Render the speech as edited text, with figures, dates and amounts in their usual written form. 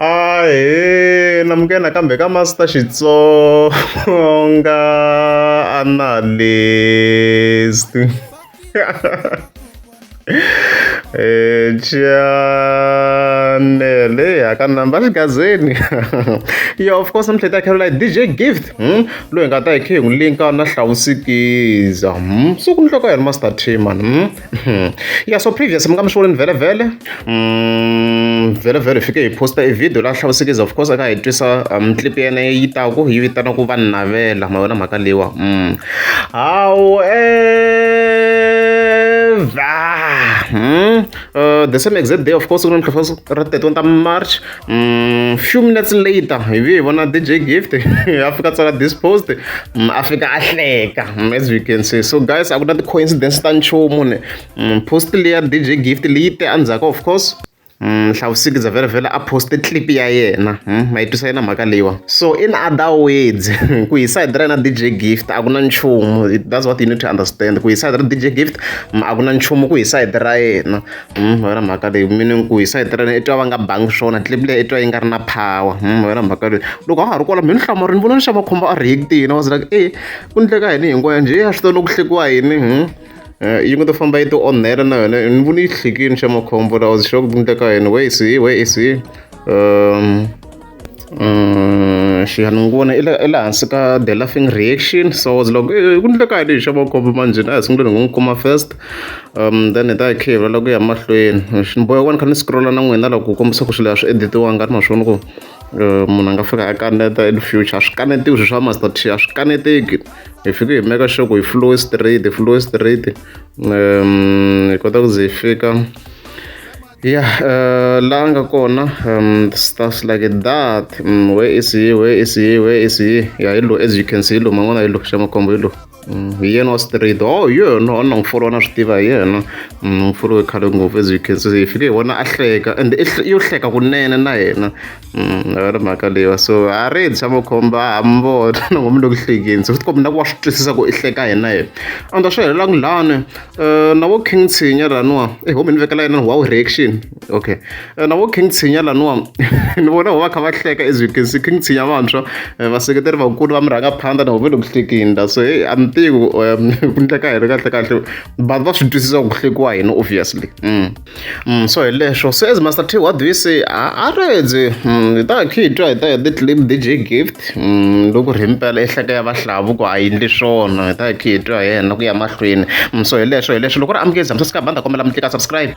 Ahee, namukela kambe ka Master Xitsonga analyst. Channel aka namba xigazeni. Yeah, of course I'm ta khela DJ Gift. Loyi nga ta hi khe n'wi linka na Hlawusikiza. Suku ni nhloko ya Master T man. Yeah, so previous mi nga mi swoleni vele. Vele fike hi posta e video la Hlawusikiza, of course aka hi twisa clip yena yi taku yi vitana ku va navela ma wena mhaka lewa. The same exact day, of course, on the 31st of March, few minutes later, we wanna DJ Gift, Africa started this post, Africa Ahleka, as we can say. So guys, I got the coincidence that show money. Post layer DJ Gift lite anzako, of course. Hlawusikiza vele a posted clip ya yena mayitwisa yena mhaka leyiwa. So in other words, ku hi side ra na DJ Gift a ku na nchumu. That's what you need to understand. Ku hi side ra DJ Gift a ku na nchumu ku hi side ra yena. Wena mhaka leyi, meaning ku hi side ra yena i twa va nga bangi swona, clip leyi i twa yi nga ri na power. Wena mhaka leyi, loko a ha ri kwala mina hlamari ni vona ni xava khomba a react-ini. I was like ku endleka yini hinkwayo njhe a swi tolo ku hlekiwa yini. Yi nga to famba yi ti onhela na yona ni voni yi hlekini xa makhombo. I was sure ku endleka yini. Where is he xihani ni vona i le hansi ka the laughing reaction. So I was like ku endleka yini xa makhombo manje a hi sunguleni hi n'wi kuma first, then hi ta hi khe hi vulela ku ya mahlweni. Ni boheka ku ni kha ni scrolla na n'wina loko ku kombisa ku swilo a swi editiwanga ri ma swona ku munhu a nga fika a kaneta in future. A swi kanetiwi swilo swa Master T, a swi kaneteki. Hi fike hi make sure ku hi flow straight hi kota ku ze hi fika la nga kona stuff like that. Where is he? Yeah, hi lo, as you can see, hi lo man'wana hi lo xa makhombo hi lo. Hi yena wa straight. No ni follow na swi tiva hi yena. Ni follow khale ngopfu, as you can see. Hi fike hi vona a hleka, and yo hleka kunene na yena. A ri mhaka leyiwa. So a ri xa makhombo a mi vona na ngomu le ku hlekeni. So swi tikomba na ku wa swi twisisa ku i hleka yena yena. And swi helelanga lani na vo King Tshinya laniwa. Home ni vekela yena wow reaction. Okay. Na vo King Tshinya laniwa ni vona va kha va hleka, as you can see. King Tshinya vantshwa vaseketeri vakulu va mi rhanga phanda na vona ku hlekini. So a mi tivi ku endleka yini kahle but va swi twisisa ku hlekiwa yini obviously. So hi leswo. So as Master T, what do we say? A redze hi ta khe hi twa hi ta ya the clip DJ Gift loko ri mpela i hleka ya vahlavu ku a endli swona. Hi ta khe hi twa hi yena ku ya mahlweni. So hi leswo loko ri amukela mi sasika banda kombela mi tlika subscribe.